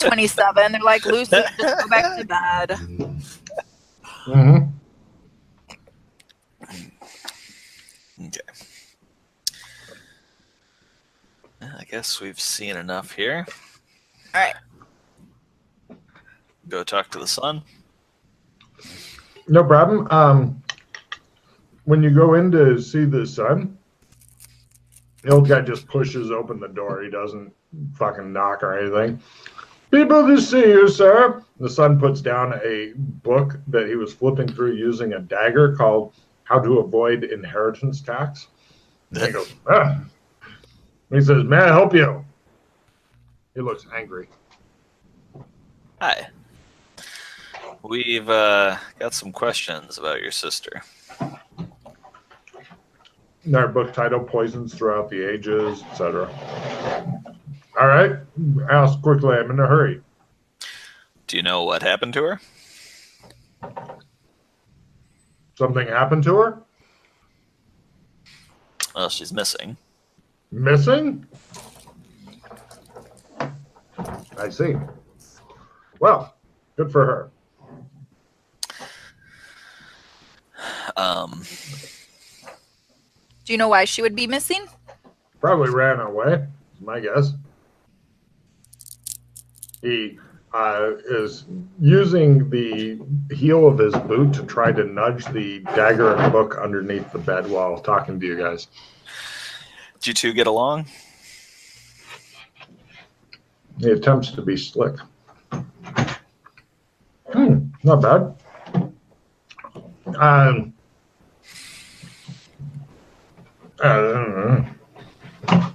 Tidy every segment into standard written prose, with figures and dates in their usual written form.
27. They're like, Lucy, just go back to bed. Mm-hmm. Okay. I guess we've seen enough here. All right. Go talk to the son. No problem. When you go in to see the son, the old guy just pushes open the door. He doesn't fucking knock or anything. People to see you, sir. The son puts down a book that he was flipping through using a dagger called How to Avoid Inheritance Tax. And he goes, ah. He says, may I help you? He looks angry. Hi. We've got some questions about your sister. Our book title, Poisons Throughout the Ages, etc. All right. Ask quickly. I'm in a hurry. Do you know what happened to her? Something happened to her? Well, she's missing. Missing? I see. Well, good for her. Do you know why she would be missing? Probably ran away, is my guess. He is using the heel of his boot to try to nudge the dagger and book underneath the bed while talking to you guys. Did you two get along? He attempts to be slick. Not bad.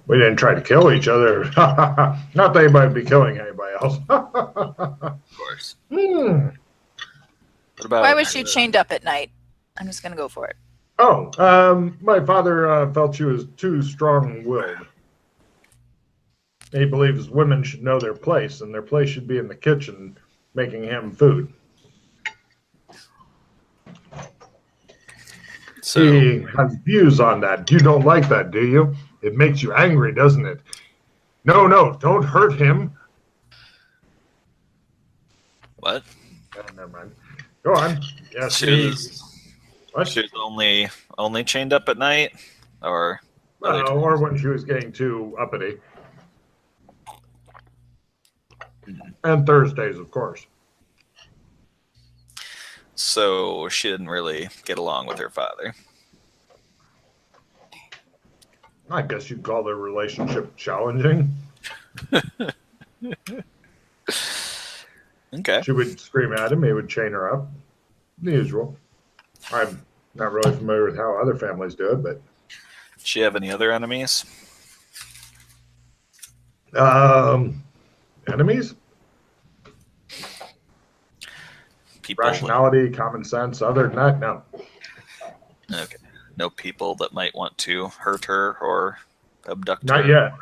We didn't try to kill each other. Not that anybody would be killing anybody else. Of course. Hmm. What about Why was she chained up at night? I'm just going to go for it. Oh, my father felt she was too strong-willed. He believes women should know their place, and their place should be in the kitchen making him food. So, he has views on that. You don't like that, do you? It makes you angry, doesn't it? No, don't hurt him. what? Oh, never mind. Go on. Yes, She was What? She was only chained up at night, or or when she was getting too uppity. And Thursdays, of course. So she didn't really get along with her father. I guess you'd call their relationship challenging. Okay. She would scream at him. He would chain her up. The usual. I'm not really familiar with how other families do it, but... Does she have any other enemies? Enemies? People. Rationality, common sense. Other than that, no. Okay. No people that might want to hurt her or abduct Not her? yet.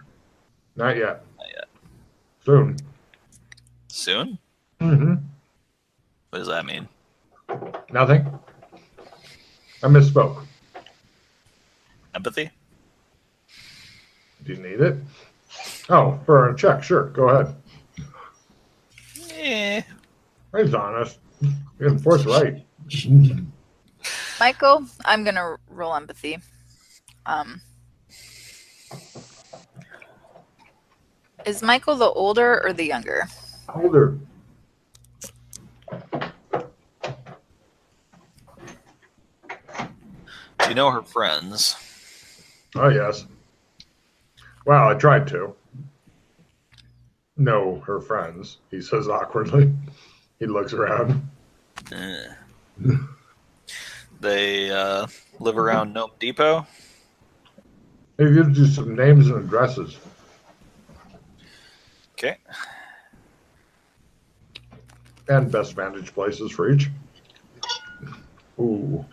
Not yet. Not yet. Soon. Soon? Mm-hmm. What does that mean? Nothing. I misspoke. Empathy? Do you need it? Oh, for a check. Sure. Go ahead. Eh. He's honest. You enforce right. Michael, I'm going to roll empathy. Is Michael the older or the younger? Older. Do you know her friends? Oh, yes. Well, I tried to. Know her friends, he says awkwardly. He looks around. They live around Nope Depot? He gives you some names and addresses. Okay. And best vantage places for each. Ooh.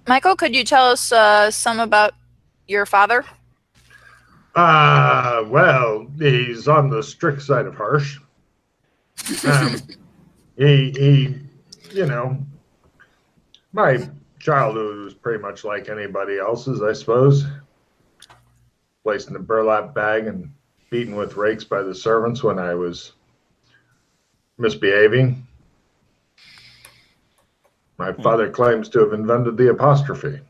Michael, could you tell us some about your father? Well, he's on the strict side of harsh. He, you know, my childhood was pretty much like anybody else's, I suppose. Placed in a burlap bag and beaten with rakes by the servants when I was misbehaving. My father claims to have invented the apostrophe.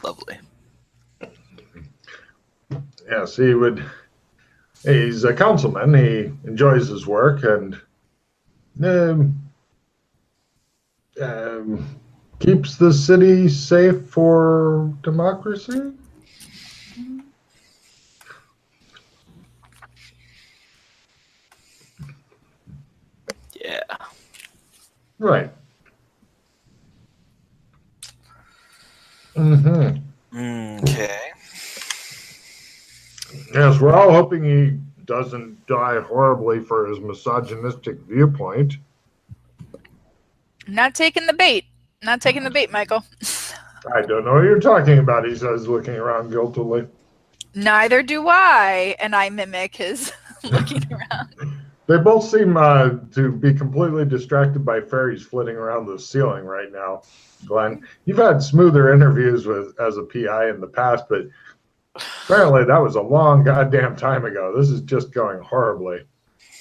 Lovely. Yes, he's a councilman. He enjoys his work and um, keeps the city safe for democracy. Yeah. Right. Mm-hmm. Okay. Yes, we're all hoping he doesn't die horribly for his misogynistic viewpoint. Not taking the bait. Not taking the bait, Michael. I don't know what you're talking about, he says, looking around guiltily. Neither do I. And I mimic his looking around. They both seem to be completely distracted by fairies flitting around the ceiling right now. Glenn, you've had smoother interviews as a PI in the past, but apparently that was a long goddamn time ago. This is just going horribly.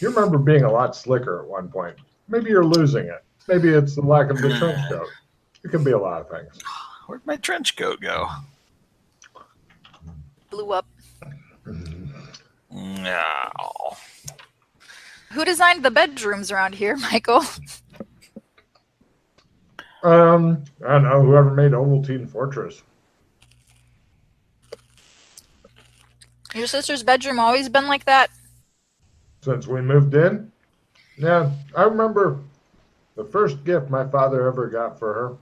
You remember being a lot slicker at one point. Maybe you're losing it. Maybe it's the lack of the trench coat. It could be a lot of things. Where'd my trench coat go? Blew up. No. Who designed the bedrooms around here, Michael? I don't know, whoever made Ovaltine Fortress. Your sister's bedroom always been like that? Since we moved in? Yeah, I remember the first gift my father ever got for her.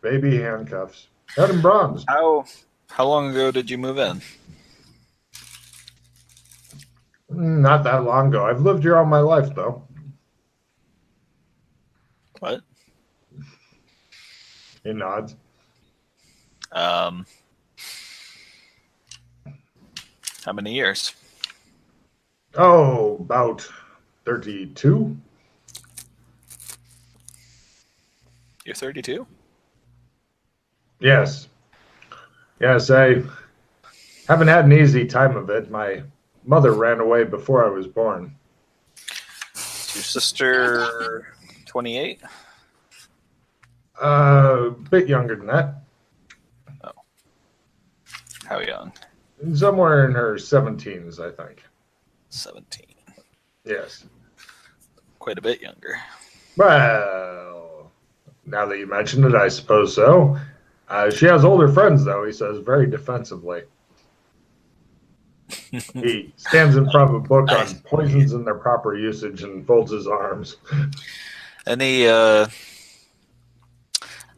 Baby handcuffs. Had them bronzed. How long ago did you move in? Not that long ago. I've lived here all my life, though. What? He nods. How many years? Oh, about 32. You're 32? Yes. Yes, I haven't had an easy time of it. My mother ran away before I was born. Is your sister 28? A bit younger than that. Oh. How young? Somewhere in her 17s, I think. 17. Yes. Quite a bit younger. Well, now that you mention it, I suppose so. She has older friends, though, he says, very defensively. He stands in front of a book on poisons and their proper usage and folds his arms. Any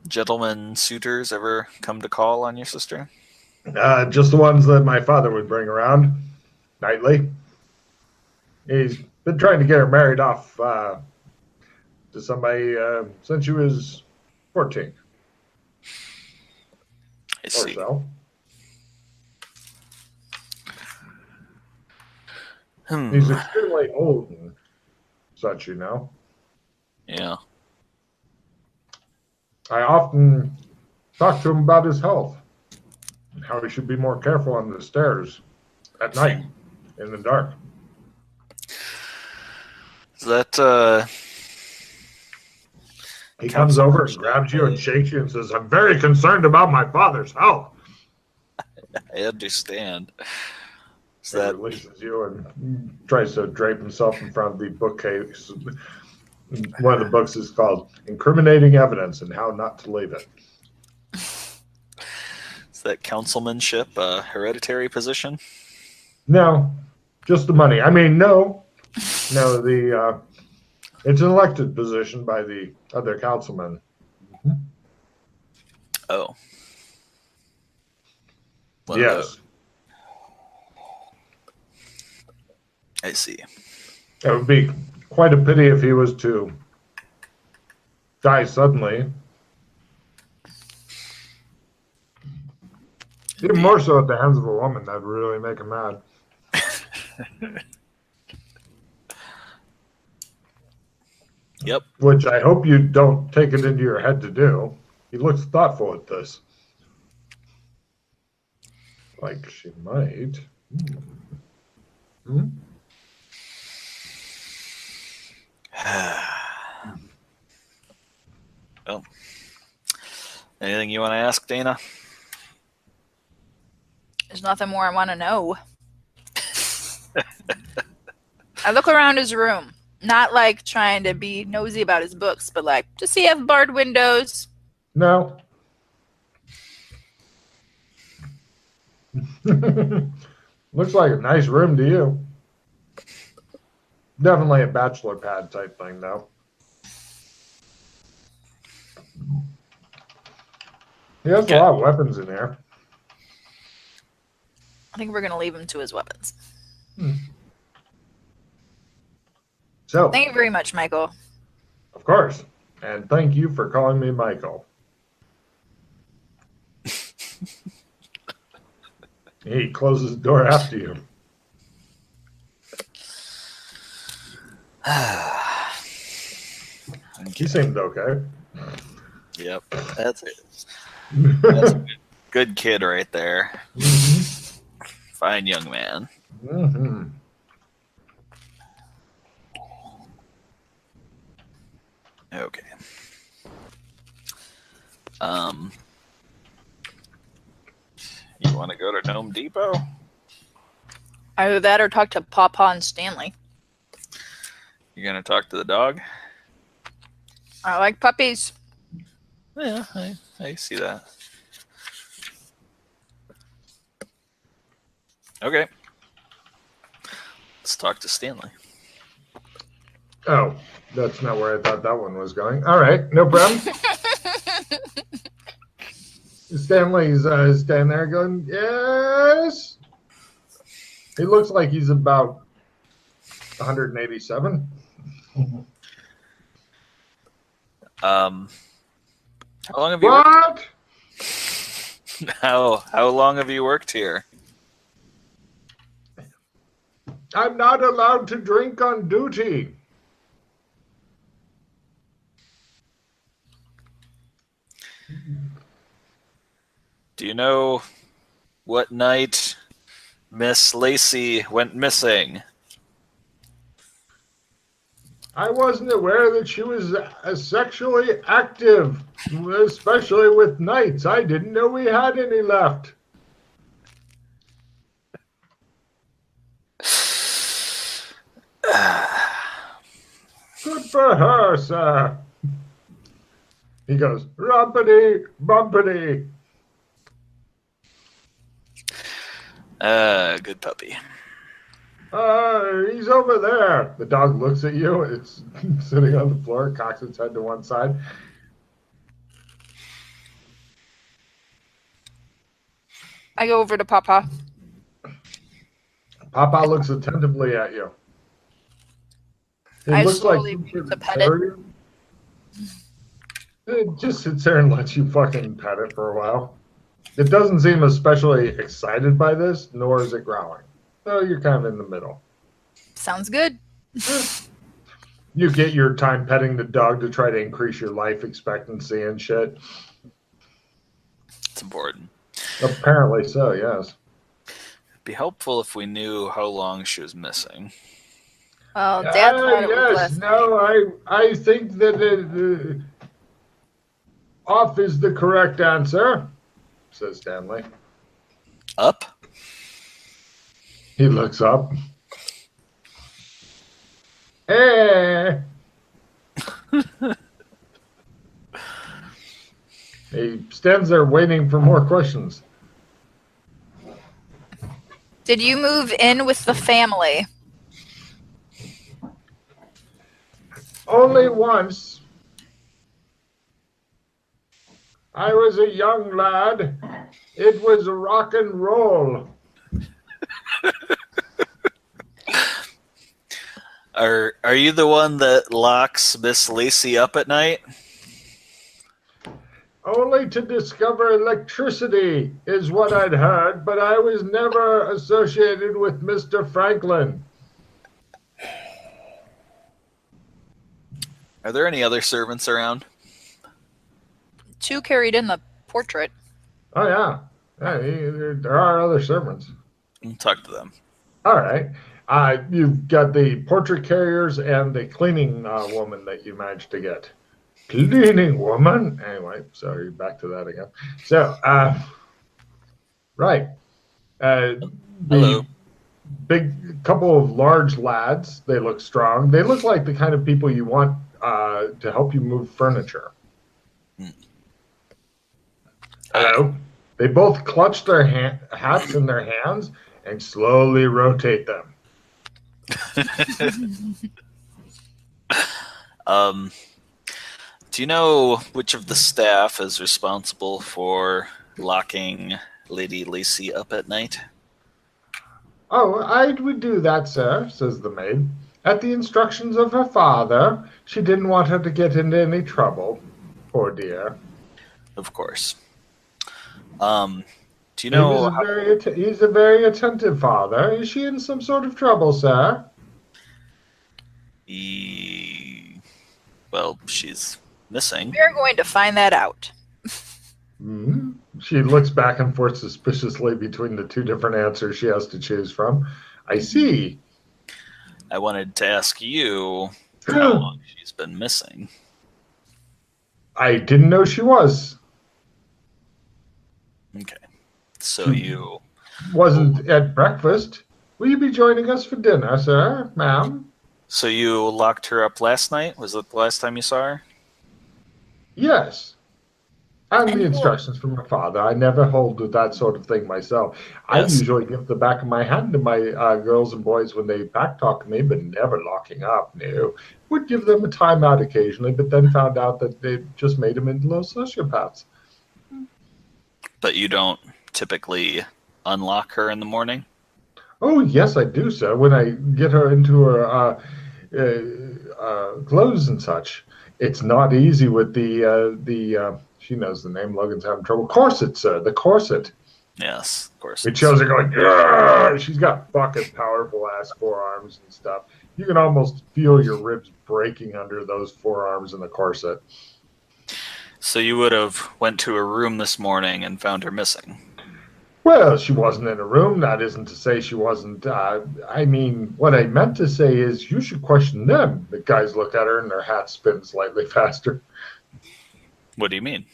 gentlemen suitors ever come to call on your sister? Just the ones that my father would bring around nightly. He's been trying to get her married off to somebody since she was 14. I see. Or so. He's extremely old and such, you know. Yeah. I often talk to him about his health and how he should be more careful on the stairs at night in the dark. Is that He comes over and grabs you and shakes you and says, "I'm very concerned about my father's health." I understand. Is He that releases you and tries to drape himself in front of the bookcase. One of the books is called Incriminating Evidence and How Not to Leave It. is that councilmanship a hereditary position? No, just the money. I mean, no, it's an elected position by the other councilmen. Oh. One of Yes. those. I see. It would be quite a pity if he was to die suddenly. Even more so at the hands of a woman. That would really make him mad. Yep. Which I hope you don't take it into your head to do. He looks thoughtful at this. like she might. Hmm? Well, anything you want to ask, Dana? There's nothing more I want to know. I look around his room, not like trying to be nosy about his books, but like, does he have barred windows? No. Looks like a nice room to you. Definitely a bachelor pad type thing, though. He has a lot of weapons in there. I think we're going to leave him to his weapons. So, Thank you very much, Michael. of course. And thank you for calling me Michael. He closes the door after you. He seemed okay. Yep, that's it. That's a good kid right there. Fine young man. Mm-hmm. Okay. You want to go to Gnome Depot? Either that or talk to Pawpaw and Stanley. You're gonna talk to the dog? I like puppies. Yeah, I see that. Okay. Let's talk to Stanley. Oh, that's not where I thought that one was going. All right, no problem. Stanley's standing there going, yes. He looks like he's about 187. How long have you What? How long have you worked here? I'm not allowed to drink on duty. Do you know what night Miss Lacey went missing? I wasn't aware that she was sexually active, especially with nights. I didn't know we had any left. Good for her, sir. He goes, rumpity, bumpity. Good puppy. He's over there. The dog looks at you. It's sitting on the floor, cocks its head to one side. I go over to Pawpaw. Papa looks attentively at you. It I looks slowly like begin to pet it. It just sits there and lets you fucking pet it for a while. It doesn't seem especially excited by this, nor is it growling. So you're kind of in the middle. Sounds good. You get your time petting the dog to try to increase your life expectancy and shit. It's important. Apparently so, yes. It'd be helpful if we knew how long she was missing. Well, Dad thought it was yes, last no, I think that off is the correct answer, says Stanley. Up? He looks up. Hey! He stands there waiting for more questions. Did you move in with the family? Only once. I was a young lad. It was rock and roll. Are you the one that locks Miss Lacey up at night? Only to discover electricity is what I'd heard, but I was never associated with Mr. Franklin. Are there any other servants around? 2 carried in the portrait. Oh, yeah. There are other servants. Talk to them. All right. You've got the portrait carriers and the cleaning woman that you managed to get. Cleaning woman. Anyway, sorry, back to that again. So, right. Hello. The big couple of large lads. They look strong. They look like the kind of people you want to help you move furniture. Hello. They both clutch their hats in their hands and slowly rotate them. Do you know which of the staff is responsible for locking Lady Lacey up at night? Oh, I would do that, sir, says the maid. At the instructions of her father, she didn't want her to get into any trouble. Poor dear. Of course. Do you know He's a very attentive father. Is she in some sort of trouble, sir? Well, she's missing. We're going to find that out. Hmm. She looks back and forth suspiciously between the two different answers she has to choose from. I see. I wanted to ask you how long she's been missing. I didn't know she was. Okay. So you wasn't at breakfast. Will you be joining us for dinner, sir, ma'am? So you locked her up last night? Was that the last time you saw her? Yes. And the instructions from my father. I never hold to that sort of thing myself. I usually give the back of my hand to my girls and boys when they back talk me, but never locking up. No. Would give them a timeout occasionally, but then found out that they just made them into little sociopaths. But you don't typically unlock her in the morning? Oh, yes, I do, sir. When I get her into her clothes and such. It's not easy with the she knows the name. Logan's having trouble. Corset, sir. The corset. Yes, of course. It shows her going, "Grr!" She's got fucking powerful ass forearms and stuff. You can almost feel your ribs breaking under those forearms in the corset. So you would have went to her room this morning and found her missing? Well, she wasn't in a room. That isn't to say she wasn't. I mean, what I meant to say is you should question them. The guys look at her and their hats spin slightly faster. What do you mean?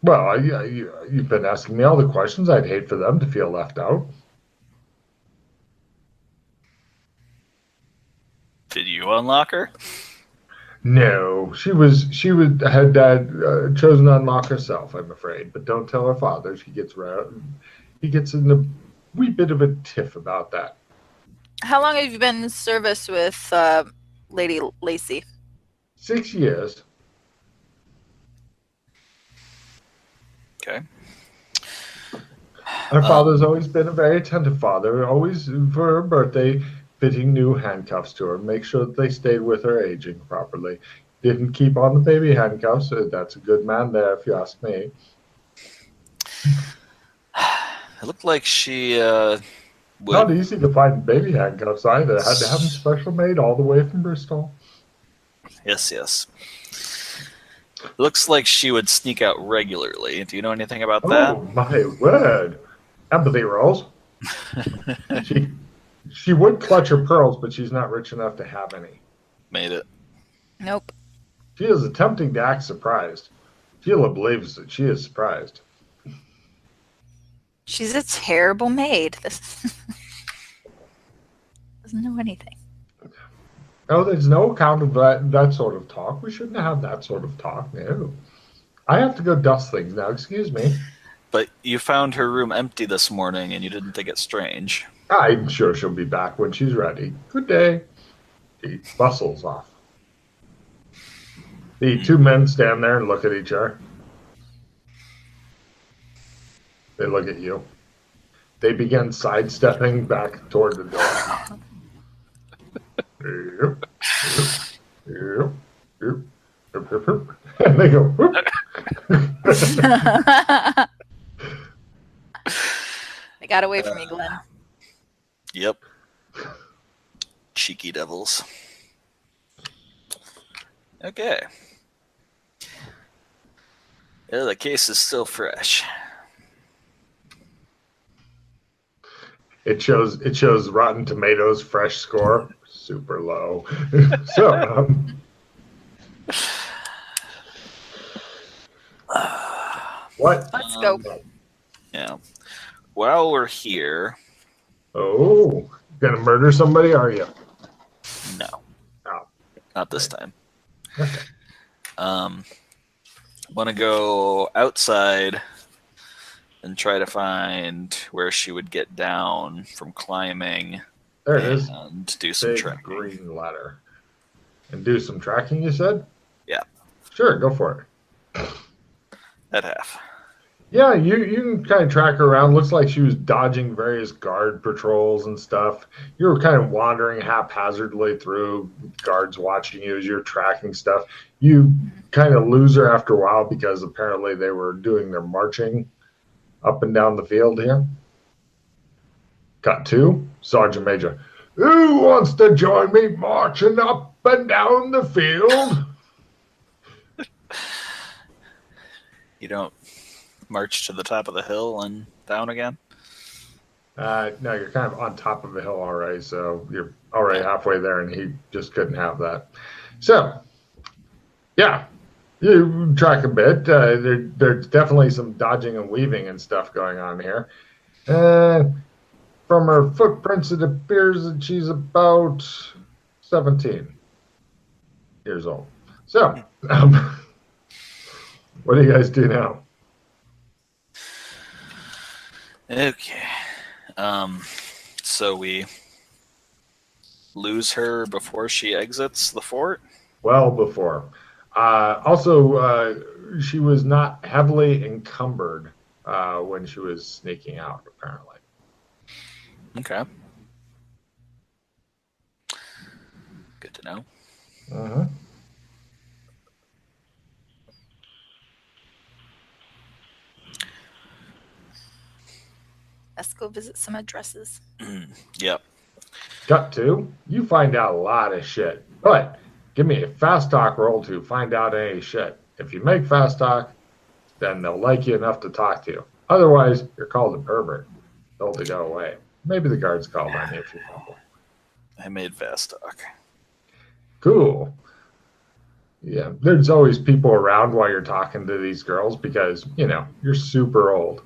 Well, you've been asking me all the questions. I'd hate for them to feel left out. Did you unlock her? No, she had chosen to unlock herself. I'm afraid, but don't tell her father. He gets in a wee bit of a tiff about that. How long have you been in service with Lady Lacey? 6 years. Okay. Her father's always been a very attentive father. Always for her birthday, fitting new handcuffs to her, make sure that they stayed with her aging properly. Didn't keep on the baby handcuffs. So that's a good man there, if you ask me. It looked like she Not easy to find baby handcuffs either. Had to have them special made all the way from Bristol. Yes. Looks like she would sneak out regularly. Do you know anything about that? Oh, my word. Empathy rolls. She would clutch her pearls, but she's not rich enough to have any. Made it. Nope. She is attempting to act surprised. Sheila believes that she is surprised. She's a terrible maid. This doesn't know anything. Oh, there's no account of that sort of talk. We shouldn't have that sort of talk. No. I have to go dust things now. Excuse me. But you found her room empty this morning and you didn't think it strange. I'm sure she'll be back when she's ready. Good day. He bustles off. The two men stand there and look at each other. They look at you. They begin sidestepping back toward the door. And they go, whoop. They got away from me, Glenn. Yep. Cheeky devils. Okay. Yeah, the case is still fresh. It shows Rotten Tomatoes fresh score super low. So what? Let's go. Yeah. While we're here, Oh, gonna murder somebody? Are you? no, Oh, not this time. okay. Want to go outside and try to find where she would get down from climbing. There it is. And do some Big tracking. green ladder. And do some tracking, you said? Yeah. Sure, go for it. At half. Yeah, you can kind of track her around. Looks like she was dodging various guard patrols and stuff. You were kind of wandering haphazardly through, guards watching you as you're tracking stuff. You kind of lose her after a while because apparently they were doing their marching up and down the field here. Cut to Sergeant Major. Who wants to join me marching up and down the field? You don't march to the top of the hill and down again? No, you're kind of on top of a hill already, so you're already halfway there, and he just couldn't have that. So, yeah, you track a bit. There's definitely some dodging and weaving and stuff going on here. From her footprints, it appears that she's about 17 years old. So, what do you guys do now? Okay. So we lose her before she exits the fort? Well before. Also, she was not heavily encumbered when she was sneaking out, apparently. Okay. Good to know. Uh-huh. Let's go visit some addresses. Yep. Cut to, you find out a lot of shit, but give me a fast talk roll to find out any shit. If you make fast talk, then they'll like you enough to talk to you. Otherwise, you're called a pervert. Told to go away. Maybe the guards called on you if you fumble. I made fast talk. Cool. Yeah, there's always people around while you're talking to these girls because, you're super old.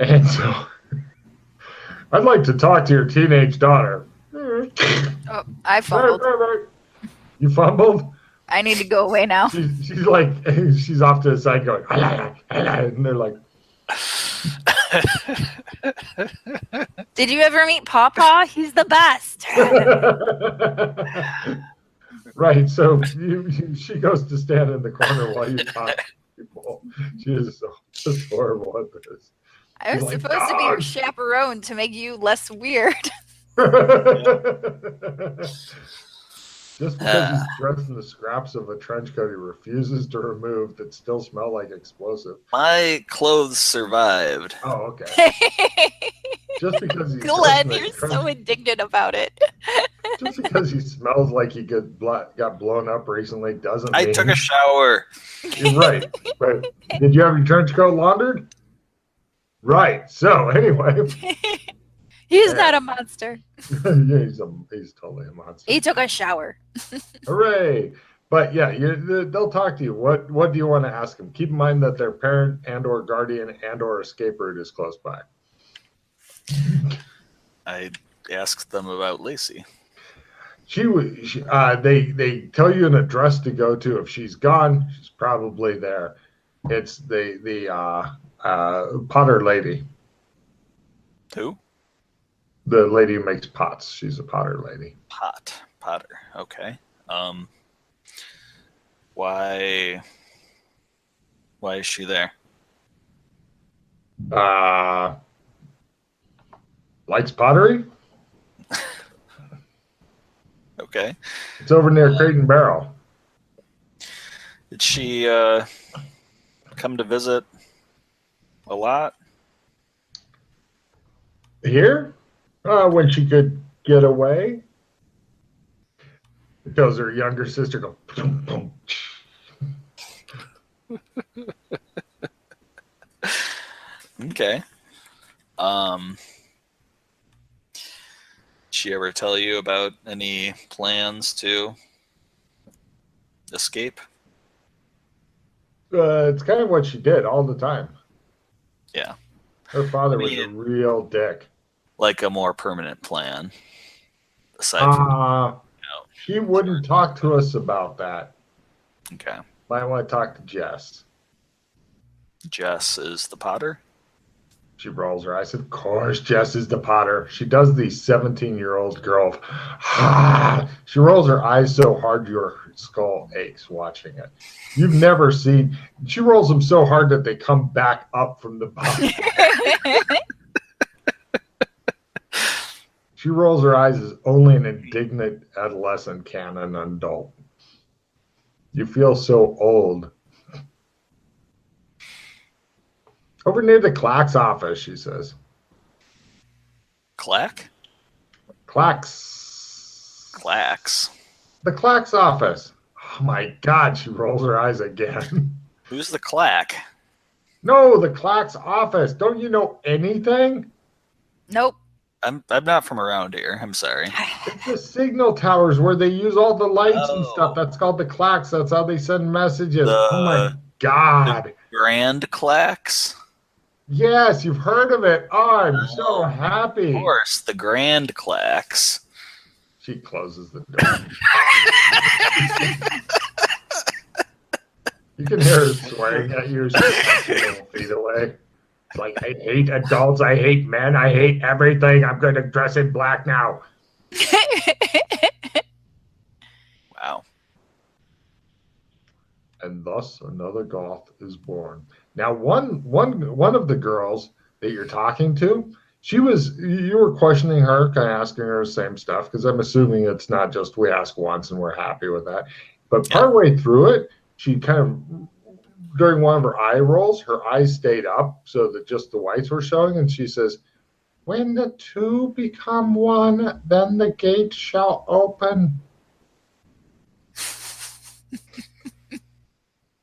And so, I'd like to talk to your teenage daughter. Oh, I fumbled. You fumbled? I need to go away now. She's like, she's off to the side going, and they're like, Did you ever meet Pawpaw? He's the best. right. So she goes to stand in the corner while you talk to people. She is just horrible at this. I was She's like, supposed to be your chaperone to make you less weird. Just because he's dressed in the scraps of a trench coat he refuses to remove that still smell like explosive. My clothes survived. Oh, okay. Just because he's Glenn, you're so indignant about it. Just because he smells like he got blown up recently doesn't I mean... took a shower. You're right. But did you have your trench coat laundered? Right. So, anyway... He's not a monster. Yeah, he's totally a monster. He took a shower. Hooray! But yeah, they'll talk to you. What do you want to ask them? Keep in mind that their parent and/or guardian and/or escape route is close by. I asked them about Lacey. They tell you an address to go to. If she's gone, she's probably there. It's the Potter lady. Who? The lady who makes pots. She's a Potter lady. Potter. Okay. Why is she there? Likes pottery? Okay. It's over near Crate and Barrel. Did she come to visit a lot? Here? When she could get away. Because her younger sister goes, boom, boom. Okay. she ever tell you about any plans to escape? It's kind of what she did all the time. Yeah. Her I father was a mean, real dick. like a more permanent plan, aside from Uh, out. she wouldn't talk to us about that. Okay. Might want to talk to Jess. Jess is the Potter. She rolls her eyes. Of course, Jess is the Potter. She does the 17-year-old girl. She rolls her eyes so hard your skull aches watching it. You've never seen. She rolls them so hard that they come back up from the bottom. She rolls her eyes as only an indignant adolescent can, an adult. You feel so old. Over near the Clack's office, she says. Clack? Clack's. Clacks. The Clack's office. Oh my God, she rolls her eyes again. Who's the Clack? No, the Clack's office. Don't you know anything? Nope. I'm not from around here. I'm sorry. It's the signal towers where they use all the lights and stuff. Oh. That's called the Clacks. That's how they send messages. The- Oh my God. Grand Clacks? Yes, you've heard of it. Oh, I'm so Of happy. course, the Grand Clacks. She closes the door. You can hear her swearing at you. She's 2 feet away. It's like, I hate adults. I hate men. I hate everything. I'm going to dress in black now. Wow. And thus another goth is born. Now, one of the girls that you're talking to, you were questioning her, kind of asking her the same stuff, because I'm assuming it's not just we ask once and we're happy with that. But partway through it, she kind of, during one of her eye rolls, her eyes stayed up so that just the whites were showing, and she says, "When the two become one, then the gate shall open."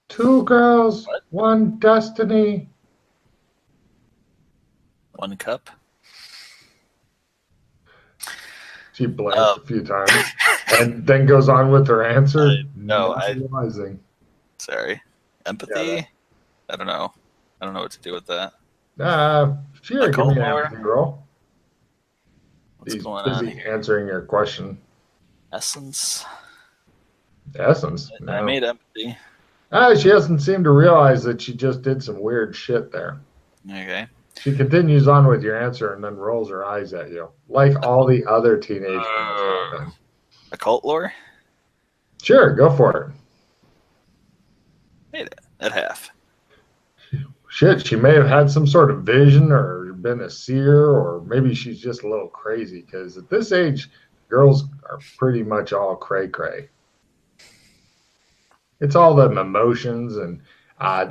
Two girls, one destiny. One cup. She blinks a few times and then goes on with her answer. Realizing. Sorry. Empathy? Yeah, I don't know. I don't know what to do with that. Sure, give me an Occult empathy roll. What's He's going on busy here? answering your question. Essence? Essence. I No. made empathy. She hasn't seemed to realize that she just did some weird shit there. Okay. She continues on with your answer and then rolls her eyes at you, like all the other teenage girls have been. Occult lore? Sure, go for it. Made it at half. Shit, she may have had some sort of vision or been a seer, or maybe she's just a little crazy, because at this age, girls are pretty much all cray-cray. It's all the emotions and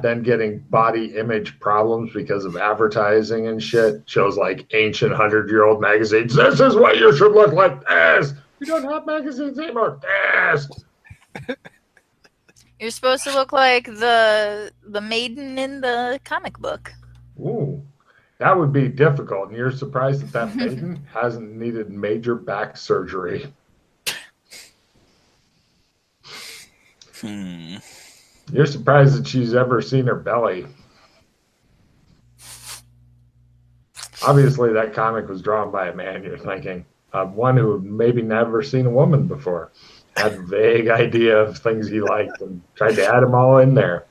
then getting body image problems because of advertising and shit. Shows like ancient 100-year-old magazines. This is what you should look like. This. We don't have magazines anymore. This. You're supposed to look like the maiden in the comic book. Ooh, that would be difficult. And you're surprised that maiden hasn't needed major back surgery. You're surprised that she's ever seen her belly. Obviously, that comic was drawn by a man, you're thinking. One who had maybe never seen a woman before. Had a vague idea of things he liked and tried to add them all in there.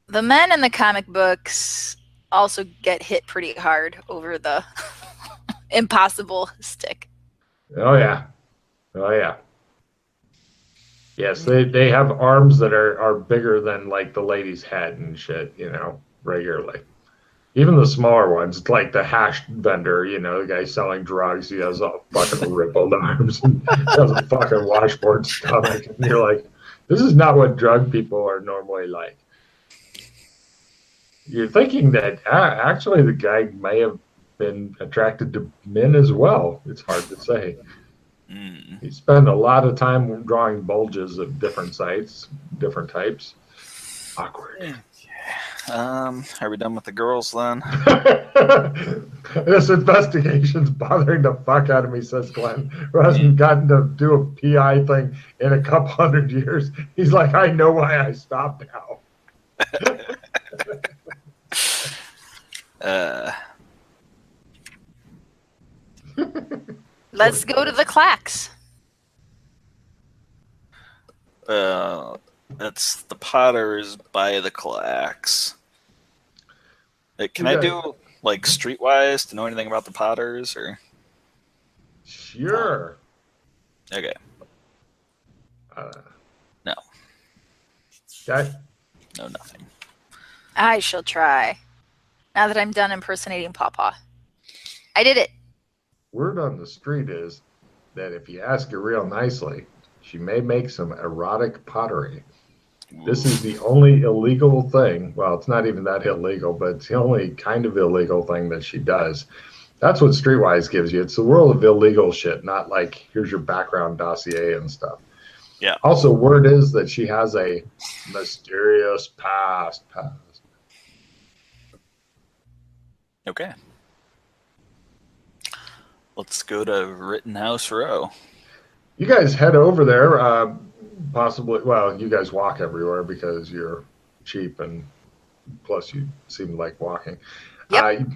The men in the comic books also get hit pretty hard over the impossible stick. Oh, yeah. Oh, yeah. Yes, they have arms that are bigger than like the lady's head and shit, regularly. Even the smaller ones, like the hash vendor, the guy selling drugs, he has all fucking rippled arms and has a fucking washboard stomach. And you're like, this is not what drug people are normally like. You're thinking that actually the guy may have been attracted to men as well. It's hard to say. He spent a lot of time drawing bulges of different sites, different types. Awkward. Are we done with the girls then? This investigation's bothering the fuck out of me, says Glenn, who hasn't gotten to do a PI thing in a couple 100 years. He's like, I know why I stopped now. Let's go to the clacks. That's the Potters by the Clacks. Can I do like streetwise to know anything about the Potters or? Sure. Okay. No. Okay. No, nothing. I shall try. Now that I'm done impersonating Pawpaw. I did it. Word on the street is that if you ask her real nicely, she may make some erotic pottery. This is the only illegal thing. Well, it's not even that illegal, but it's the only kind of illegal thing that she does. That's what Streetwise gives you. It's the world of illegal shit, not like here's your background dossier and stuff. Yeah. Also, word is that she has a mysterious past. Okay. Let's go to Rittenhouse Row. You guys head over there. Possibly, well, you guys walk everywhere because you're cheap and plus you seem like walking. Yep.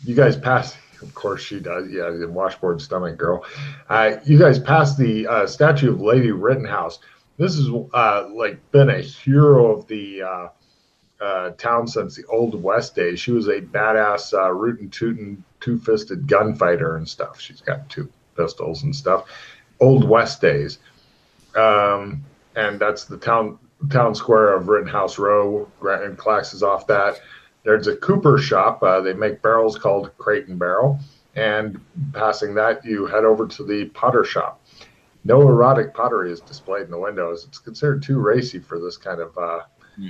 You guys pass, of course she does. Yeah, the washboard stomach girl. You guys pass the statue of Lady Rittenhouse. This is like been a hero of the town since the Old West days. She was a badass rootin' tootin' two-fisted gunfighter and stuff. She's got 2 pistols and stuff. Old West days. And that's the town square of Rittenhouse Row. And Clacks is off that. There's a cooper shop. They make barrels called Crate and Barrel. And passing that, you head over to the potter shop. No erotic pottery is displayed in the windows. It's considered too racy for this kind of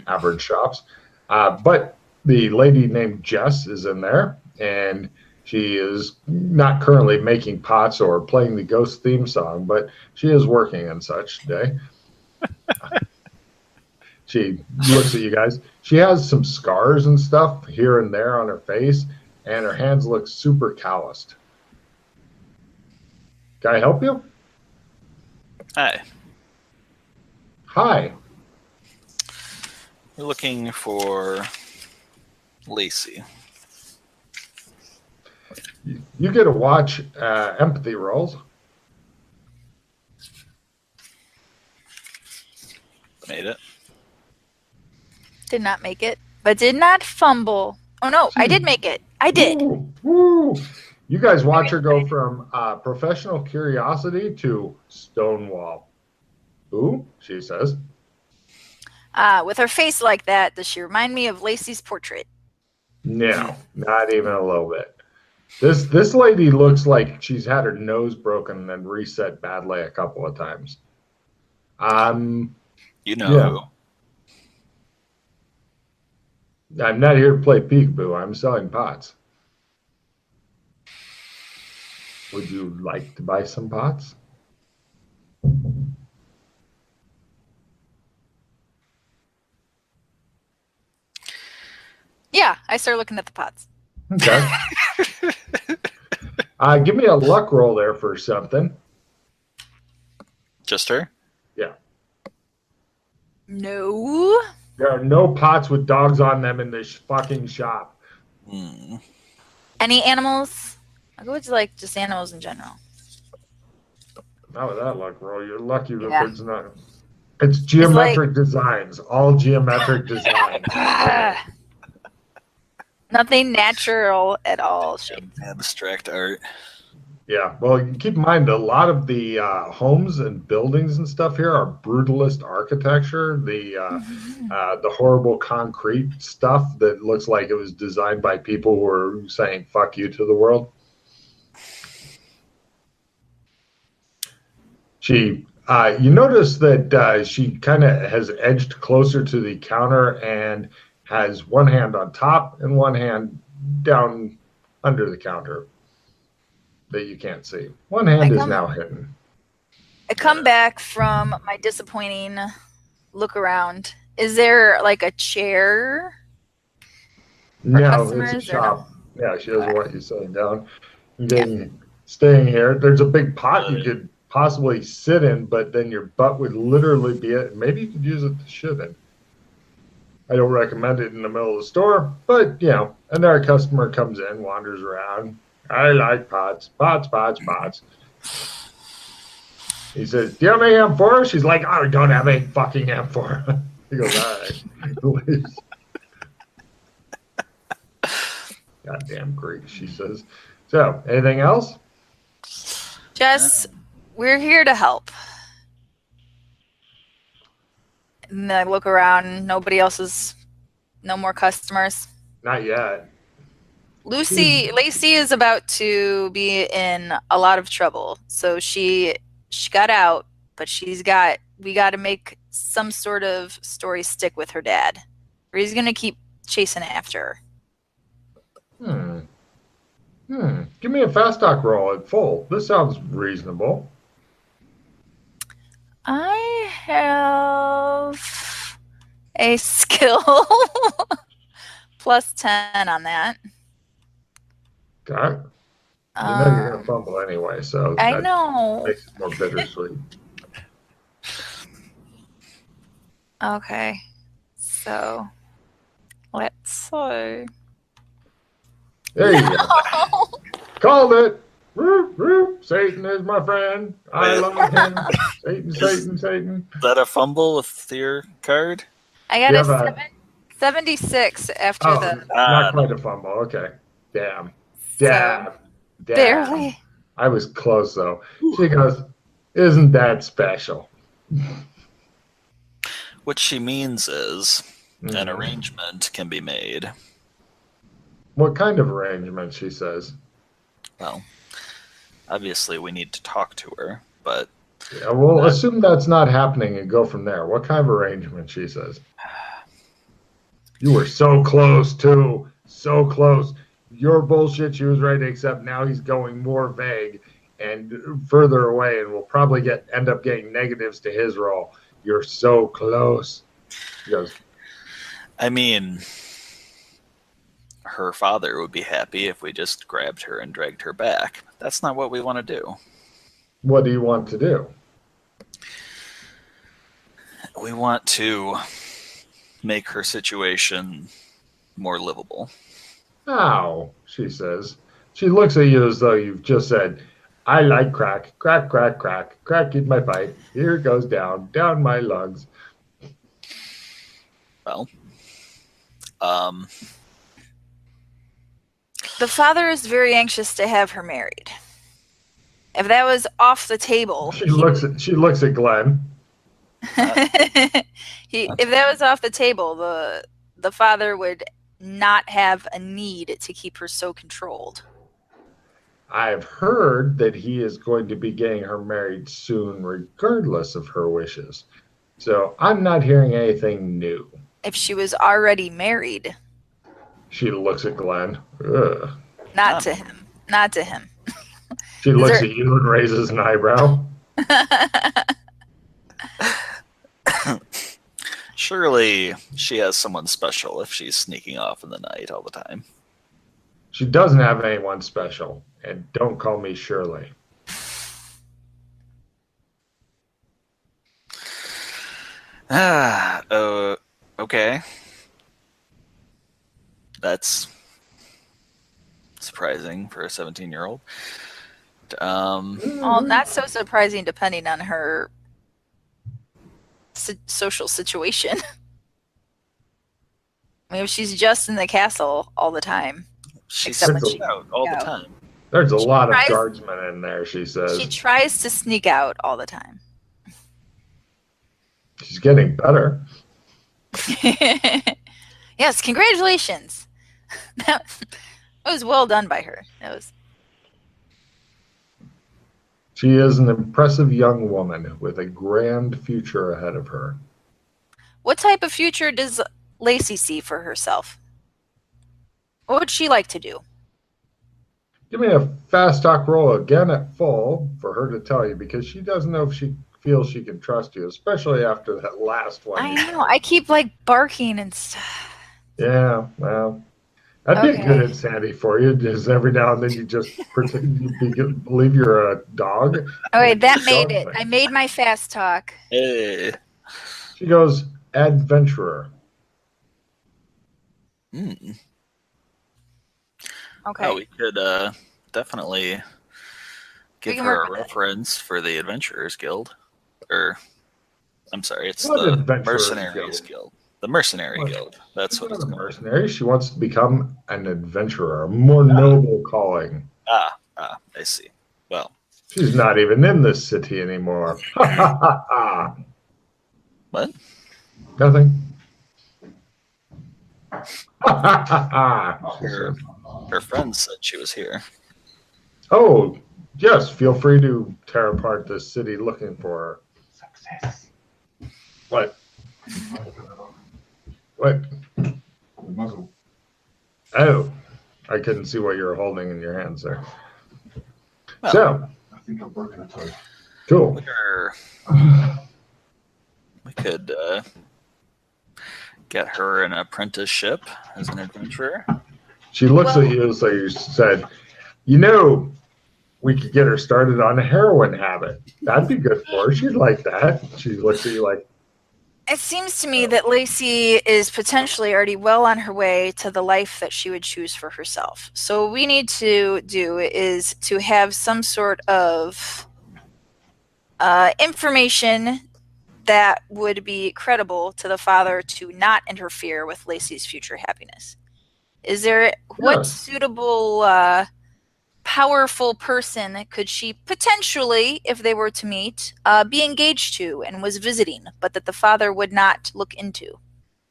average shops. But the lady named Jess is in there, and she is not currently making pots or playing the Ghost theme song, but she is working and such today. She looks at you guys. She has some scars and stuff here and there on her face, and her hands look super calloused. Can I help you? Hi. Hi. We're looking for Lacey. You get to watch empathy rolls. Made it. Did not make it, but did not fumble. Oh no, I did make it. I did. Woo, woo. You guys watch her go from professional curiosity to stonewall. Ooh, she says. With her face like that, does she remind me of Lacey's portrait? No, not even a little bit. This lady looks like she's had her nose broken and reset badly a couple of times. You know. Yeah. I'm not here to play peekaboo. I'm selling pots. Would you like to buy some pots? Yeah, I started looking at the pots. Okay. Give me a luck roll there for something. Just her? Yeah. No. There are no pots with dogs on them in this fucking shop. Any animals? I'll go with like just animals in general. Not with that luck roll. You're lucky that Yeah. there's not. It's geometric designs. All geometric designs. Nothing natural at all. Abstract art. Yeah, well, keep in mind a lot of the homes and buildings and stuff here are brutalist architecture. The horrible concrete stuff that looks like it was designed by people who are saying "fuck you" to the world. You notice that she kind of has edged closer to the counter and has one hand on top and one hand down under the counter that you can't see. One hand is now hidden. I come back from my disappointing look around. Is there like a chair For No, it's a customers or no? shop. Yeah, she doesn't Okay. want you sitting down. And Yeah. staying here. There's a big pot you could possibly sit in, but then your butt would literally be it. Maybe you could use it to shit in. I don't recommend it in the middle of the store, but and then our customer comes in, wanders around. I like pots, pots, pots, pots. He says, "Do you have any M4?" She's like, "I don't have any fucking M4." He goes, "All right." Goddamn Greek, she says. So, anything else? Jess, we're here to help. And I look around, no more customers. Not yet. Lacey is about to be in a lot of trouble. So she got out, but we got to make some sort of story stick with her dad. Or he's going to keep chasing after her. Give me a fast talk roll at full. This sounds reasonable. I have a skill plus 10 on that. Okay. You know you're going to fumble anyway, so I that know. makes it more bittersweet. Okay. So let's see. There you go. Called it. Woo, woo. Satan is my friend. I love him. Satan, Satan, Satan. Is that a fumble with your card? I got a 76 after not quite a fumble. Okay. Damn. Barely. I was close, though. She goes, "Isn't that special?" What she means is an arrangement can be made. What kind of arrangement, she says? Well, obviously we need to talk to her, but... Yeah, we'll assume that's not happening and go from there. What kind of arrangement, she says? You were so close, too. So close. Your bullshit, she was right, except now he's going more vague and further away, and we'll probably end up getting negatives to his roll. You're so close. He goes, I mean, her father would be happy if we just grabbed her and dragged her back. That's not what we want to do. What do you want to do? We want to make her situation more livable. How? She says. She looks at you as though you've just said, "I like crack, crack, crack, crack, crack in my pipe. Here it goes down my lungs." Well, the father is very anxious to have her married. If that was off the table, she looks at Glenn. If that was off the table, the father would not have a need to keep her so controlled. I've heard that he is going to be getting her married soon, regardless of her wishes. So I'm not hearing anything new. If she was already married. She looks at Glenn. Ugh. Not to him. Not to him. She looks at you and raises an eyebrow. Surely she has someone special if she's sneaking off in the night all the time. She doesn't have anyone special. And don't call me Shirley. Okay. That's surprising for a 17-year-old. Well, not so surprising depending on her social situation. I mean, if she's just in the castle all the time. She's out all the time. There's a lot of guardsmen in there, she says. She tries to sneak out all the time. She's getting better. Yes, congratulations. That was well done by her. She is an impressive young woman with a grand future ahead of her. What type of future does Lacey see for herself? What would she like to do? Give me a fast talk roll again at full for her to tell you, because she doesn't know if she feels she can trust you, especially after that last one. I know. I keep barking and stuff. Yeah, well, I'd be Okay. good at Sandy for you. Just every now and then you just pretend believe you're a dog. Okay, And that keep made going it. with I made my fast talk. Hey. She goes, adventurer. Mm. Okay. Oh, we could definitely We give can her work a with it. reference for the Adventurers Guild. Or, I'm sorry, it's What the adventurers Mercenaries guild? Guild. The Mercenary What? Guild. That's She's what not it's a called. mercenary. She wants to become an adventurer, a more noble calling. I see. Well, She's not even in this city anymore. Ha ha ha ha. what? Nothing. Ha ha ha ha. She Her, says. her friend said she was here. Oh, yes. Feel free to tear apart this city looking for her. Success. What? What? The muzzle. Oh, I couldn't see what you were holding in your hands there. Well, So, I think I've broken a toe. cool. we could get her an apprenticeship as an adventurer. She looks at you as you said, you know, we could get her started on a heroin habit. That'd be good for her. She'd like that. She looks at you like, It seems to me that Lacey is potentially already well on her way to the life that she would choose for herself. So what we need to do is to have some sort of information that would be credible to the father to not interfere with Lacey's future happiness. Is there what yes. suitable powerful person could she potentially, if they were to meet, be engaged to and was visiting, but that the father would not look into?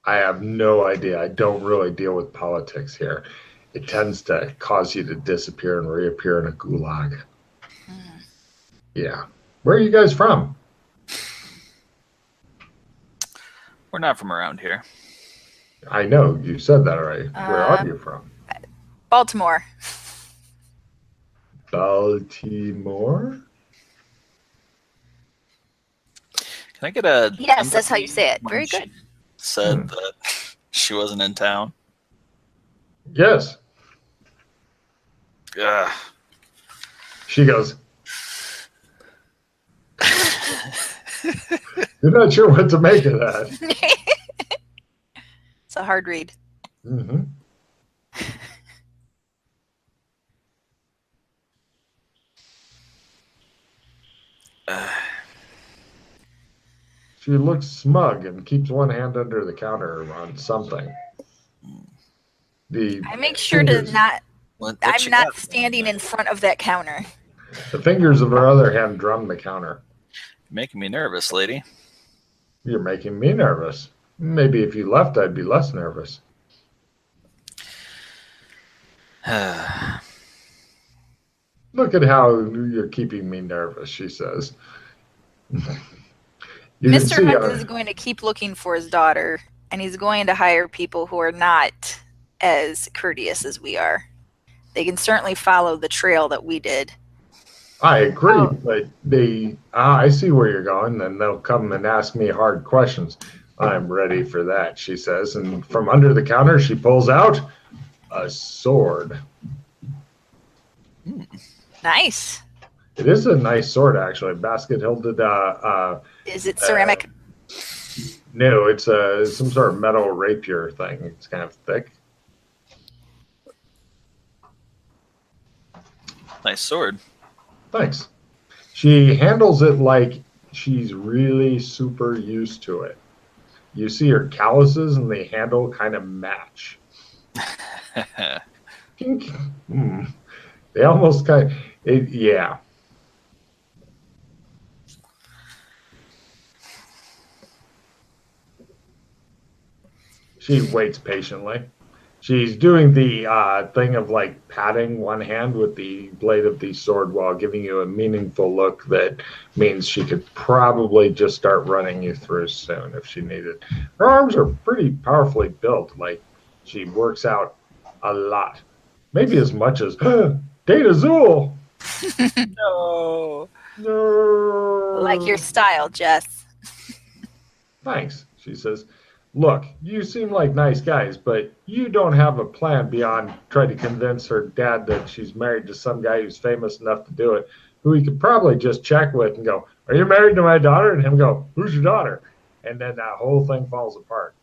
I have no idea. I don't really deal with politics here. It tends to cause you to disappear and reappear in a gulag. Yeah. Where are you guys from? We're not from around here. I know. You said that already. Where are you from? Baltimore. Baltimore? Can I get a... Yes, that's how you say it. when Very she good. said that she wasn't in town. Yes. Ugh. She goes, you're not sure what to make of that. It's a hard read. Mm-hmm. She looks smug and keeps one hand under the counter on something. I make sure to not. I'm not standing in front of that counter. The fingers of her other hand drum the counter. You're making me nervous, lady. You're making me nervous. Maybe if you left, I'd be less nervous. Look at how you're keeping me nervous, she says. Mr. Hunt is going to keep looking for his daughter, and he's going to hire people who are not as courteous as we are. They can certainly follow the trail that we did. I agree, but I see where you're going, and they'll come and ask me hard questions. I'm ready for that, she says, and from under the counter, she pulls out a sword. Nice. It is a nice sword, actually. Basket hilted. Is it ceramic? No, it's some sort of metal rapier thing. It's kind of thick. Nice sword. Thanks. She handles it like she's really super used to it. You see her calluses and the handle kind of match. They almost kind of, yeah. She waits patiently. She's doing the thing of like patting one hand with the blade of the sword while giving you a meaningful look that means she could probably just start running you through soon if she needed. Her arms are pretty powerfully built. Like she works out a lot. Maybe as much as Data Zool. No. No. Like your style, Jess. Thanks, she says. look, you seem like nice guys, but you don't have a plan beyond trying to convince her dad that she's married to some guy who's famous enough to do it, who he could probably just check with and go, are you married to my daughter? And him go, who's your daughter? And then that whole thing falls apart.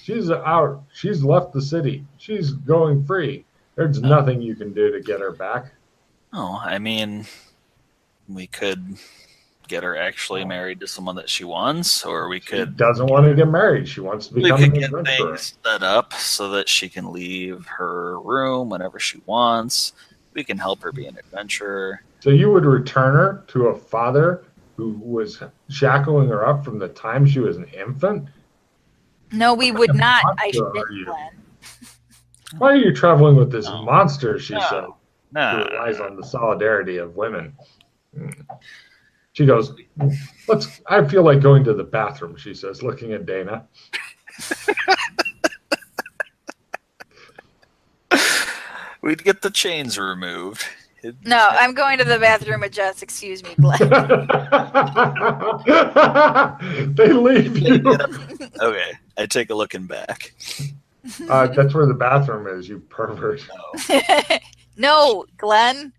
She's out. She's left the city. She's going free. There's nothing you can do to get her back. Oh, I mean, we could get her actually married to someone that she wants, or we could... She doesn't want to get married. She wants to become an adventurer. We could get things set up so that she can leave her room whenever she wants. We can help her be an adventurer. So you would return her to a father who was shackling her up from the time she was an infant? No, we would not. I should plan. Why are you traveling with this monster, she said. No. Who relies on the solidarity of women. She goes, I feel like going to the bathroom, she says, looking at Dana. We'd get the chains removed. No, I'm going to the bathroom with Jess. Excuse me, Glenn. They leave you. Okay, I take a looking back. That's where the bathroom is, you pervert. No, Glenn.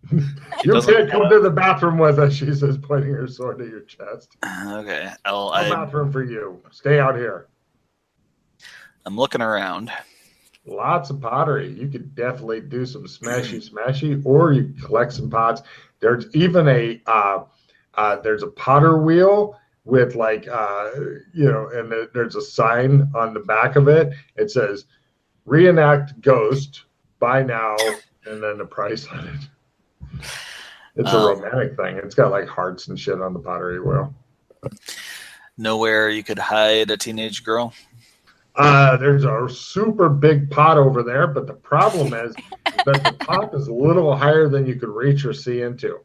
You can't come to the bathroom with us, she says, pointing her sword at your chest. Okay, No bathroom for you. Stay out here. I'm looking around. Lots of pottery. You could definitely do some smashy, or you could collect some pots. There's even there's a potter wheel with and there's a sign on the back of it. It says, "Reenact Ghost, buy now," and then the price on it. It's a romantic thing. It's got like hearts and shit on the pottery wheel. Nowhere you could hide a teenage girl? There's a super big pot over there, but the problem is that the pot is a little higher than you could reach or see into.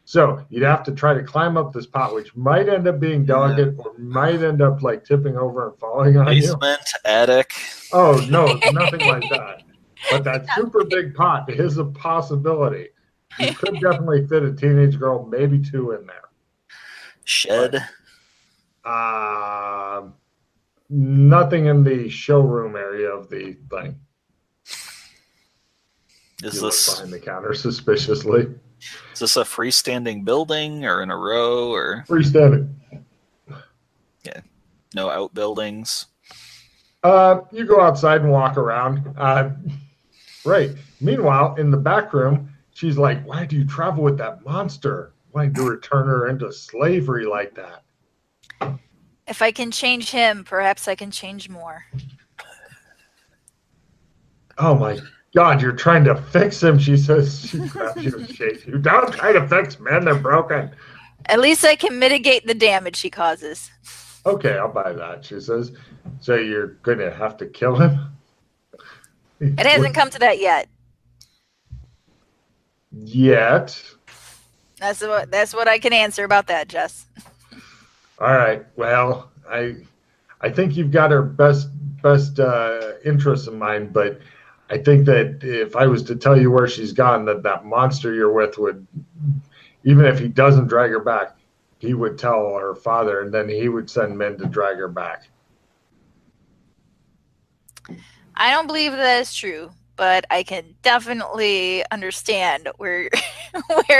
So you'd have to try to climb up this pot, which might end up being delicate or might end up like tipping over and falling on you. Basement, attic. Oh, no, nothing like that. But that super big pot is a possibility. You could definitely fit a teenage girl, maybe two in there. Shed? But, nothing in the showroom area of the thing. Is this behind the counter suspiciously? Is this a freestanding building or in a row or freestanding? Yeah, no outbuildings. You go outside and walk around. Right. Meanwhile, in the back room, she's like, "Why do you travel with that monster? Why do you return her into slavery like that?" If I can change him, perhaps I can change more. Oh my God, you're trying to fix him, she says. She grabs you and shakes you. Don't try to fix men, they're broken. At least I can mitigate the damage he causes. Okay, I'll buy that, she says. So you're going to have to kill him? It hasn't come to that yet. Yet? That's what I can answer about that, Jess. All right. Well, I think you've got her best interests in mind, but I think that if I was to tell you where she's gone, that monster you're with would, even if he doesn't drag her back, he would tell her father, and then he would send men to drag her back. I don't believe that is true, but I can definitely understand where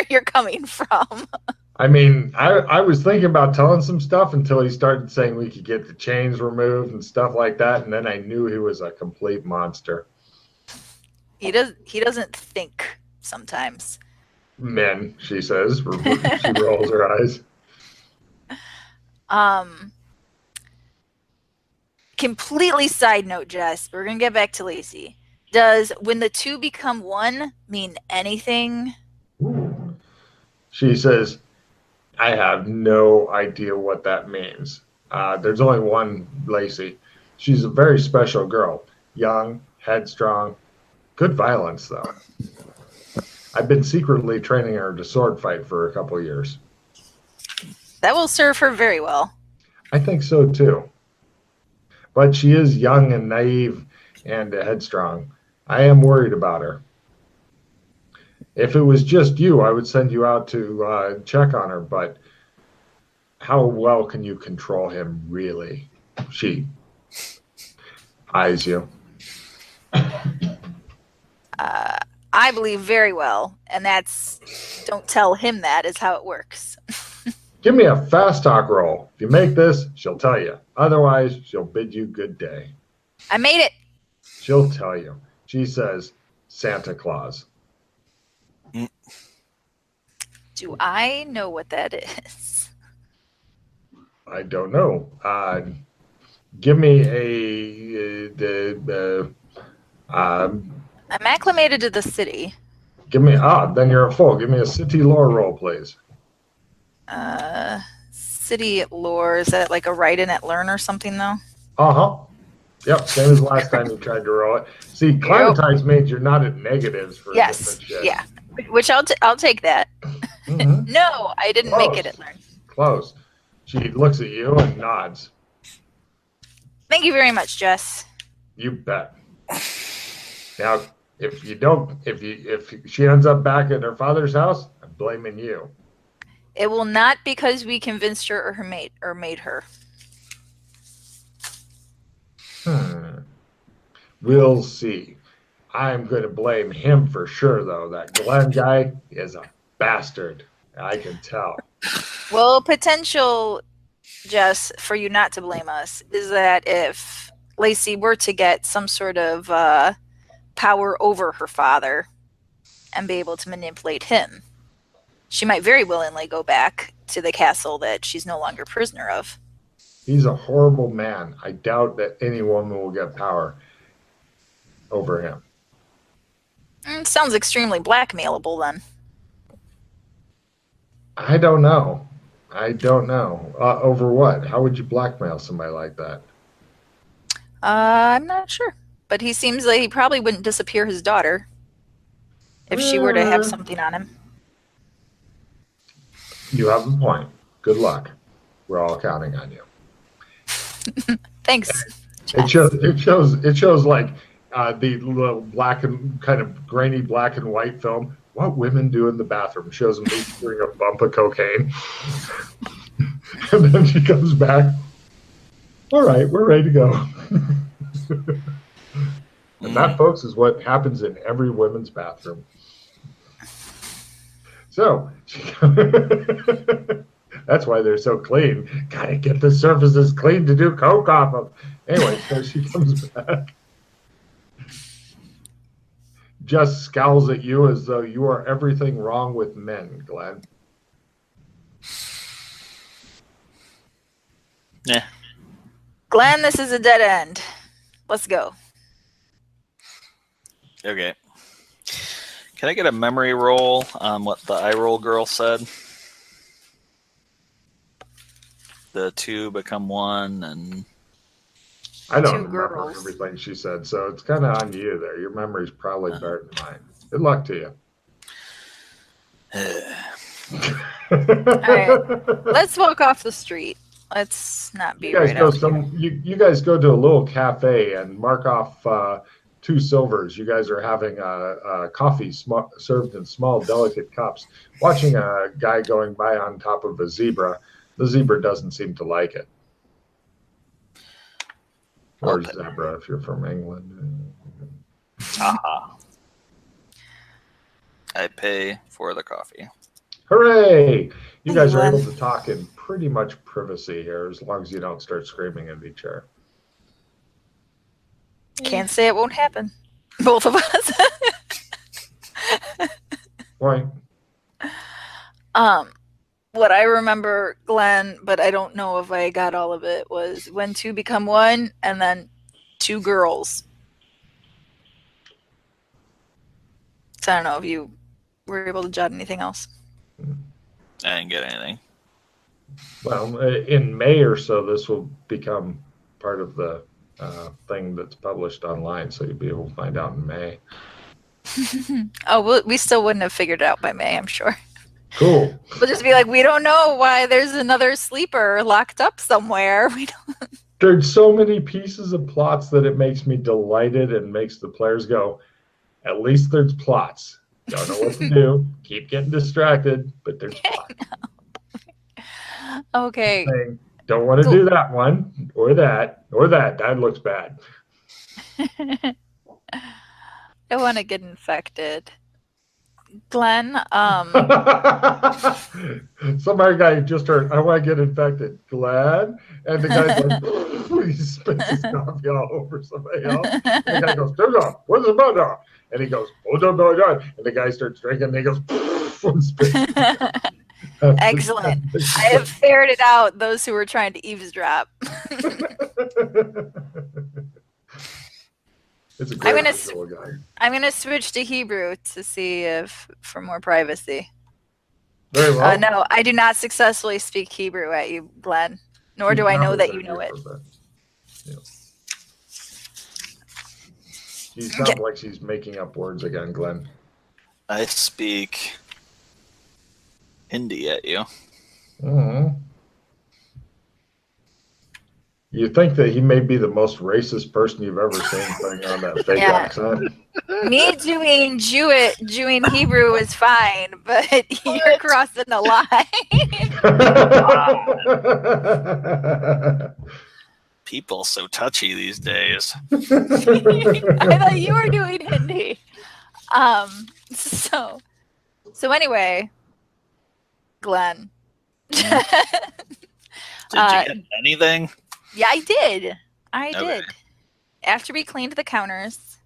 you're coming from. I mean, I was thinking about telling some stuff until he started saying we could get the chains removed and stuff like that, and then I knew he was a complete monster. He doesn't think sometimes. Men, she says. She rolls her eyes. Completely side note, Jess. We're gonna get back to Lacey. Does "when the two become one" mean anything? She says, "I have no idea what that means. There's only one Lacey. She's a very special girl. Young, headstrong, good violence, though. I've been secretly training her to sword fight for a couple of years." That will serve her very well. I think so, too. But she is young and naive and headstrong. I am worried about her. If it was just you, I would send you out to check on her, but how well can you control him, really? She Eyes you. I believe very well, and that's don't tell him that is how it works. Give me a fast talk roll. If you make this, she'll tell you. Otherwise, she'll bid you good day. I made it. She'll tell you. She says, Santa Claus. Do I know what that is? I don't know. Give me I'm acclimated to the city. then you're a fool. Give me a city lore roll, please. City lore, is that like a write-in at Learn or something though? Uh-huh. Yep, same as last time you tried to roll it. See, climatize means you're not at negatives for Yes, different shit. yeah. Which I'll take that. Mm-hmm. No, I didn't make it at Learn. Close. She looks at you and nods. Thank you very much, Jess. You bet. Now, if she ends up back at her father's house, I'm blaming you. It will not because we convinced her or made her. We'll see. I'm going to blame him for sure, though. That Glenn guy is a bastard. I can tell. Well, potential, Jess, for you not to blame us is that if Lacey were to get some sort of power over her father and be able to manipulate him, she might very willingly go back to the castle that she's no longer prisoner of. He's a horrible man. I doubt that any woman will get power over him. Sounds extremely blackmailable then. I don't know. Over what? How would you blackmail somebody like that? I'm not sure. But he seems like he probably wouldn't disappear his daughter if she were to have something on him. You have a point. Good luck. We're all counting on you. Thanks. It shows like the little black and kind of grainy black and white film. What women do in the bathroom. Shows them each doing a bump of cocaine. And then she comes back. All right, we're ready to go. And that, folks, is what happens in every women's bathroom. So, that's why they're so clean. Gotta get the surfaces clean to do coke off of. Anyway, so she comes back. Just scowls at you as though you are everything wrong with men, Glenn. Yeah. Glenn, this is a dead end. Let's go. Okay. Can I get a memory roll on what the eye roll girl said? The two become one, and I don't Two remember girls. everything she said, so it's kind of on you there. Your memory's probably better than mine. Good luck to you. All right. Let's walk off the street. Let's not be You guys right go out here. you guys go to a little cafe and mark off 2 silvers. You guys are having a coffee served in small, delicate cups. Watching a guy going by on top of a zebra. The zebra doesn't seem to like it. Or zebra if you're from England. aha. I pay for the coffee. Hooray! You Thank guys you, are able Glenn. to talk in pretty much privacy here, as long as you don't start screaming at each other. Can't say it won't happen. Both of us. Point. What I remember, Glenn, but I don't know if I got all of it, was when two become one and then 2 girls. So I don't know if you were able to jot anything else. I didn't get anything. Well, in May or so, this will become part of the thing that's published online, so you'll be able to find out in May. Oh, we still wouldn't have figured it out by May, I'm sure. Cool. We'll just be like, we don't know why there's another sleeper locked up somewhere. We don't. There's so many pieces of plots that it makes me delighted and makes the players go, at least there's plots. Don't know what to do. Keep getting distracted, but there's plots. Okay. Saying, don't want to do that one or that or that. That looks bad. I don't want to get infected. Glenn, Somebody guy just heard, I want to get infected. Glad? And the guy's like, he spits his coffee all over somebody else. And the guy goes, where's the butter? And he goes, oh. And the guy starts drinking and he goes, and spits. Excellent. I have ferreted out those who were trying to eavesdrop. It's a great visual guy. I'm gonna switch to Hebrew to see if for more privacy. Very well. No, I do not successfully speak Hebrew at you, Glenn. Nor do I know that you know it. Yeah. She sounds like she's making up words again, Glenn. I speak Hindi at you. Mm-hmm. You think that he may be the most racist person you've ever seen putting on that fake accent? Me doing Hebrew is fine, but you're crossing the line. People so touchy these days. I thought you were doing Hindi. So anyway, Glenn. Did you get anything? Yeah, I did. I did. After we cleaned the counters,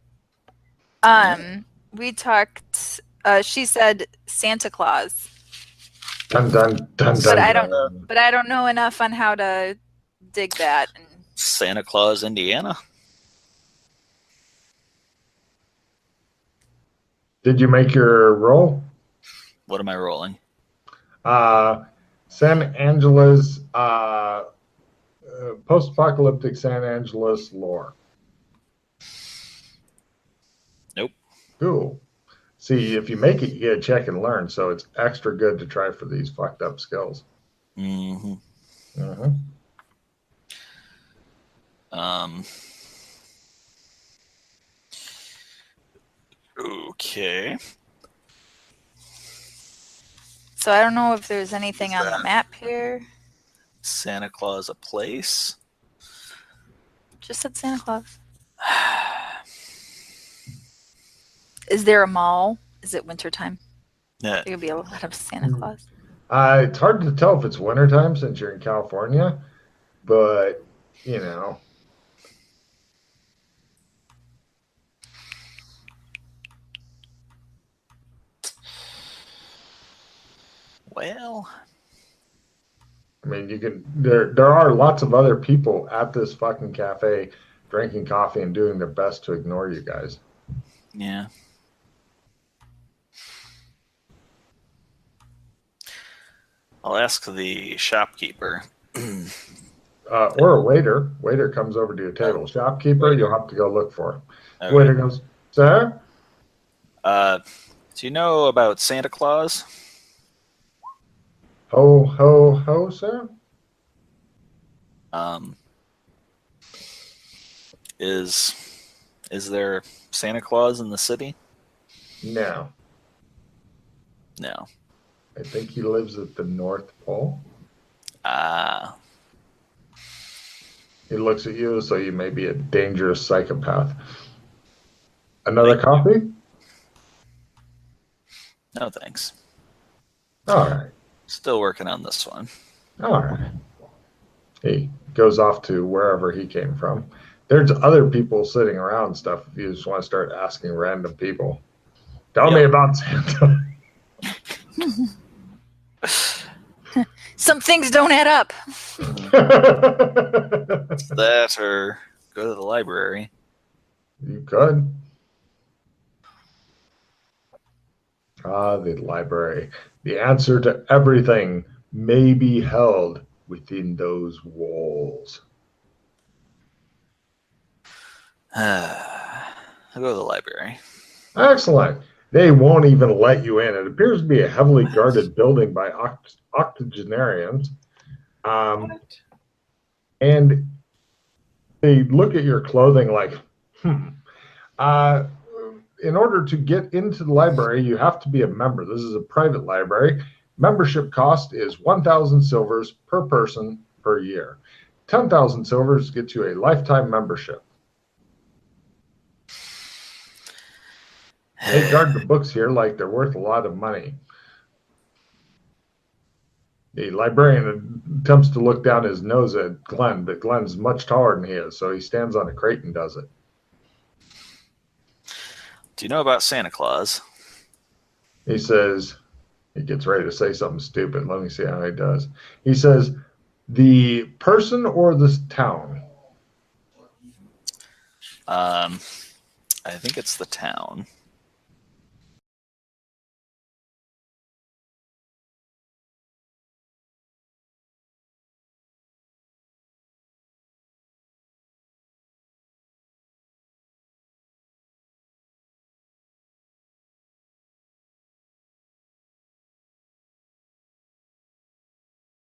we talked. She said Santa Claus. Dun, dun, dun, but dun, I don't. But I don't know enough on how to dig that. Santa Claus, Indiana. Did you make your roll? What am I rolling? San Angela's post-apocalyptic San Angeles lore. Nope. Cool. See, if you make it, you get a check and learn, so it's extra good to try for these fucked up skills. Mm-hmm. Mm-hmm. Okay. So I don't know if there's anything on the map here. Santa Claus a place? Just said Santa Claus. Is there a mall? Is it wintertime? Yeah. There could be a lot of Santa Claus. It's hard to tell if it's wintertime since you're in California, but, you know. Well, I mean, you can. There are lots of other people at this fucking cafe drinking coffee and doing their best to ignore you guys. Yeah. I'll ask the shopkeeper. Or a waiter. Waiter comes over to your table. Shopkeeper, you'll have to go look for him. Okay. Waiter goes, sir? Do you know about Santa Claus? Ho, ho, ho, sir? Is there Santa Claus in the city? No. No. I think he lives at the North Pole. He looks at you, so you may be a dangerous psychopath. Another coffee? No, thanks. All right. Still working on this one. All right. He goes off to wherever he came from. There's other people sitting around stuff if you just want to start asking random people. Tell me about Santa. Some things don't add up. That or go to the library. You could. The library. The answer to everything may be held within those walls. I'll go to the library. Excellent. They won't even let you in. It appears to be a heavily guarded building by octogenarians. And they look at your clothing like, in order to get into the library, you have to be a member. This is a private library. Membership cost is 1,000 silvers per person per year. 10,000 silvers gets you a lifetime membership. They guard the books here like they're worth a lot of money. The librarian attempts to look down his nose at Glenn, but Glenn's much taller than he is, so he stands on a crate and does it. Do you know about Santa Claus? He says, he gets ready to say something stupid. Let me see how he does. He says, the person or this town? I think it's the town.